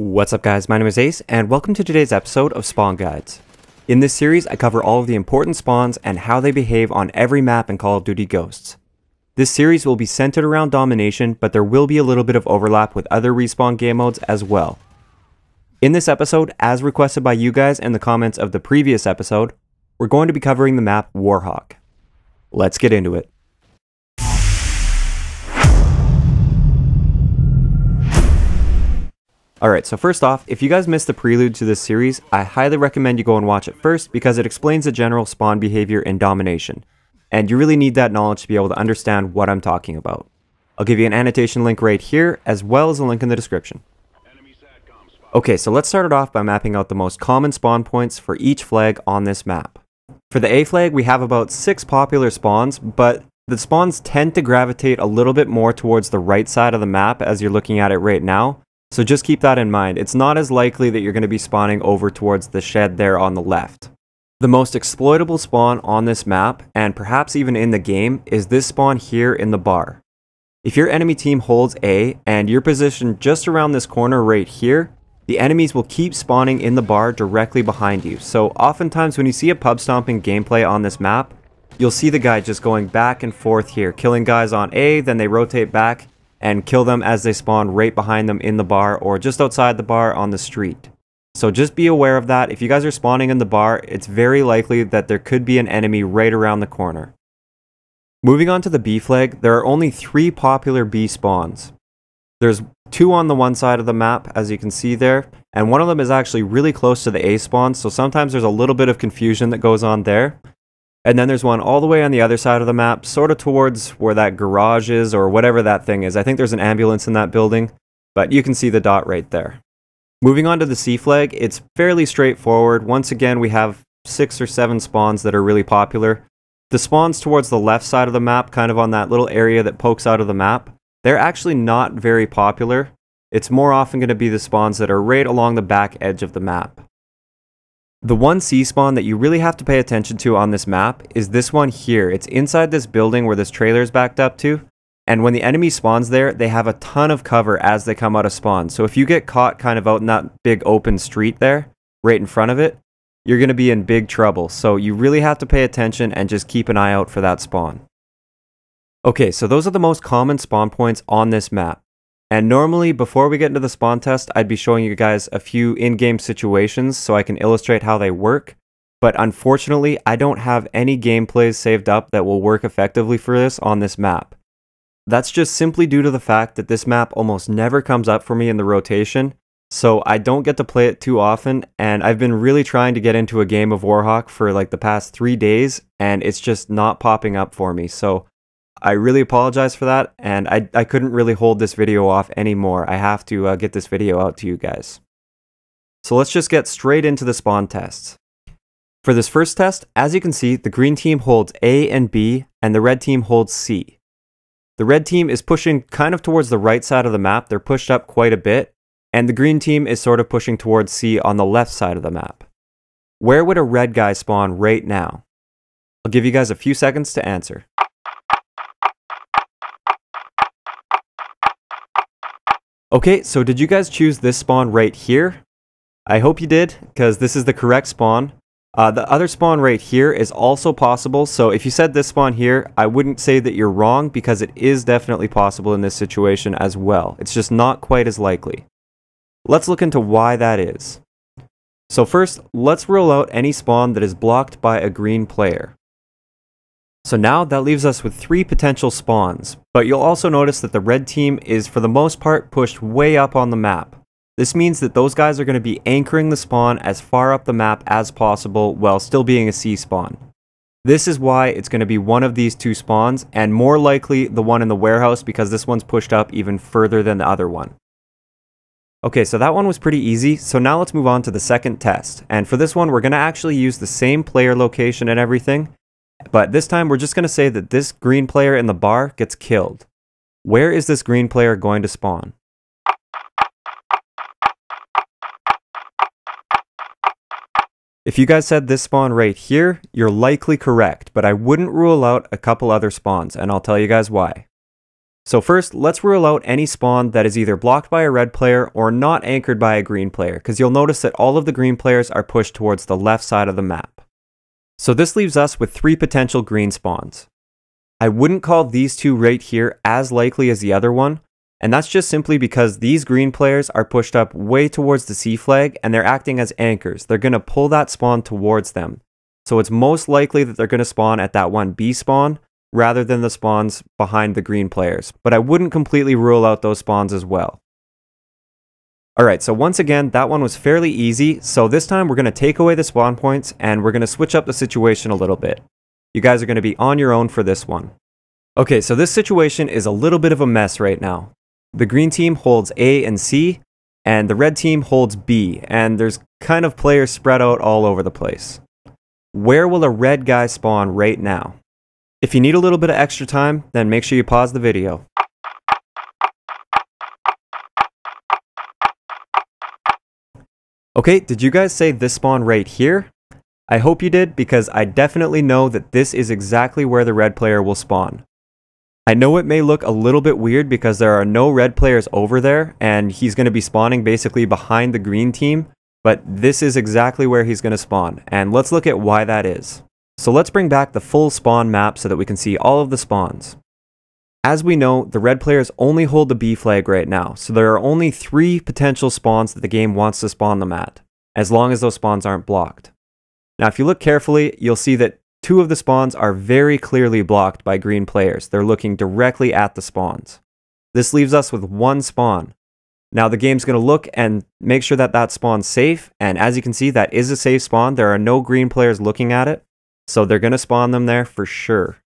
What's up guys, my name is Ace, and welcome to today's episode of Spawn Guides. In this series, I cover all of the important spawns and how they behave on every map in Call of Duty Ghosts. This series will be centered around Domination, but there will be a little bit of overlap with other respawn game modes as well. In this episode, as requested by you guys in the comments of the previous episode, we're going to be covering the map Warhawk. Let's get into it. Alright, so first off, if you guys missed the prelude to this series, I highly recommend you go and watch it first because it explains the general spawn behavior in Domination. And you really need that knowledge to be able to understand what I'm talking about. I'll give you an annotation link right here, as well as a link in the description. Okay, so let's start it off by mapping out the most common spawn points for each flag on this map. For the A flag, we have about 6 popular spawns, but the spawns tend to gravitate a little bit more towards the right side of the map as you're looking at it right now. So just keep that in mind. It's not as likely that you're going to be spawning over towards the shed there on the left. The most exploitable spawn on this map, and perhaps even in the game, is this spawn here in the bar. If your enemy team holds A, and you're positioned just around this corner right here, the enemies will keep spawning in the bar directly behind you. So oftentimes when you see a pub stomping gameplay on this map, you'll see the guy just going back and forth here, killing guys on A, then they rotate back, and kill them as they spawn right behind them in the bar or just outside the bar on the street. So just be aware of that. If you guys are spawning in the bar, it's very likely that there could be an enemy right around the corner. Moving on to the B flag, there are only 3 popular B spawns. There's 2 on the one side of the map, as you can see there, and one of them is actually really close to the A spawn, so sometimes there's a little bit of confusion that goes on there. And then there's one all the way on the other side of the map, sort of towards where that garage is or whatever that thing is. I think there's an ambulance in that building, but you can see the dot right there. Moving on to the C flag, it's fairly straightforward. Once again, we have 6 or 7 spawns that are really popular. The spawns towards the left side of the map, kind of on that little area that pokes out of the map, they're actually not very popular. It's more often going to be the spawns that are right along the back edge of the map. The one C spawn that you really have to pay attention to on this map is this one here. It's inside this building where this trailer is backed up to, and when the enemy spawns there, they have a ton of cover as they come out of spawn. So if you get caught kind of out in that big open street there, right in front of it, you're going to be in big trouble. So you really have to pay attention and just keep an eye out for that spawn. Okay, so those are the most common spawn points on this map. And normally, before we get into the spawn test, I'd be showing you guys a few in-game situations so I can illustrate how they work. But unfortunately, I don't have any gameplays saved up that will work effectively for this on this map. That's just simply due to the fact that this map almost never comes up for me in the rotation, so I don't get to play it too often, and I've been really trying to get into a game of Warhawk for like the past 3 days, and it's just not popping up for me, so I really apologize for that, and I couldn't really hold this video off anymore. I have to get this video out to you guys. So let's just get straight into the spawn tests. For this first test, as you can see, the green team holds A and B, and the red team holds C. The red team is pushing kind of towards the right side of the map. They're pushed up quite a bit, and the green team is sort of pushing towards C on the left side of the map. Where would a red guy spawn right now? I'll give you guys a few seconds to answer. Okay, so did you guys choose this spawn right here? I hope you did, because this is the correct spawn. The other spawn right here is also possible, so if you said this spawn here, I wouldn't say that you're wrong, because it is definitely possible in this situation as well. It's just not quite as likely. Let's look into why that is. So first, let's rule out any spawn that is blocked by a green player. So now that leaves us with 3 potential spawns, but you'll also notice that the red team is for the most part pushed way up on the map. This means that those guys are going to be anchoring the spawn as far up the map as possible while still being a C spawn. This is why it's going to be one of these 2 spawns, and more likely the one in the warehouse because this one's pushed up even further than the other one. Okay, so that one was pretty easy, so now let's move on to the second test. And for this one, we're going to actually use the same player location and everything, but this time we're just going to say that this green player in the bar gets killed. Where is this green player going to spawn? If you guys said this spawn right here, you're likely correct, but I wouldn't rule out a couple other spawns, and I'll tell you guys why. So first, let's rule out any spawn that is either blocked by a red player or not anchored by a green player, because you'll notice that all of the green players are pushed towards the left side of the map. So this leaves us with 3 potential green spawns. I wouldn't call these 2 right here as likely as the other one, and that's just simply because these green players are pushed up way towards the C flag and they're acting as anchors. They're going to pull that spawn towards them. So it's most likely that they're going to spawn at that 1B spawn rather than the spawns behind the green players, but I wouldn't completely rule out those spawns as well. Alright, so once again, that one was fairly easy, so this time we're going to take away the spawn points and we're going to switch up the situation a little bit. You guys are going to be on your own for this one. Okay, so this situation is a little bit of a mess right now. The green team holds A and C, and the red team holds B, and there's kind of players spread out all over the place. Where will a red guy spawn right now? If you need a little bit of extra time, then make sure you pause the video. Okay, did you guys say this spawn right here? I hope you did, because I definitely know that this is exactly where the red player will spawn. I know it may look a little bit weird because there are no red players over there and he's going to be spawning basically behind the green team, but this is exactly where he's going to spawn, and let's look at why that is. So let's bring back the full spawn map so that we can see all of the spawns. As we know, the red players only hold the B flag right now, so there are only 3 potential spawns that the game wants to spawn them at, as long as those spawns aren't blocked. Now if you look carefully, you'll see that 2 of the spawns are very clearly blocked by green players. They're looking directly at the spawns. This leaves us with 1 spawn. Now the game's going to look and make sure that that spawn's safe, and as you can see, that is a safe spawn. There are no green players looking at it, so they're going to spawn them there for sure.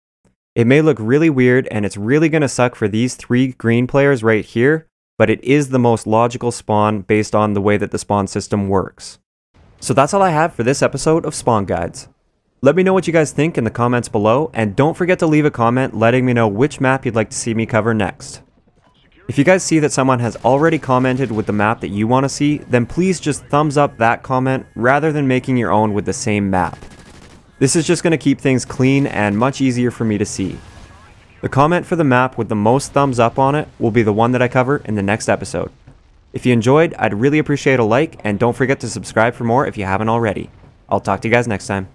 It may look really weird, and it's really going to suck for these 3 green players right here, but it is the most logical spawn based on the way that the spawn system works. So that's all I have for this episode of Spawn Guides. Let me know what you guys think in the comments below, and don't forget to leave a comment letting me know which map you'd like to see me cover next. If you guys see that someone has already commented with the map that you want to see, then please just thumbs up that comment rather than making your own with the same map. This is just going to keep things clean and much easier for me to see. The comment for the map with the most thumbs up on it will be the one that I cover in the next episode. If you enjoyed, I'd really appreciate a like, and don't forget to subscribe for more if you haven't already. I'll talk to you guys next time.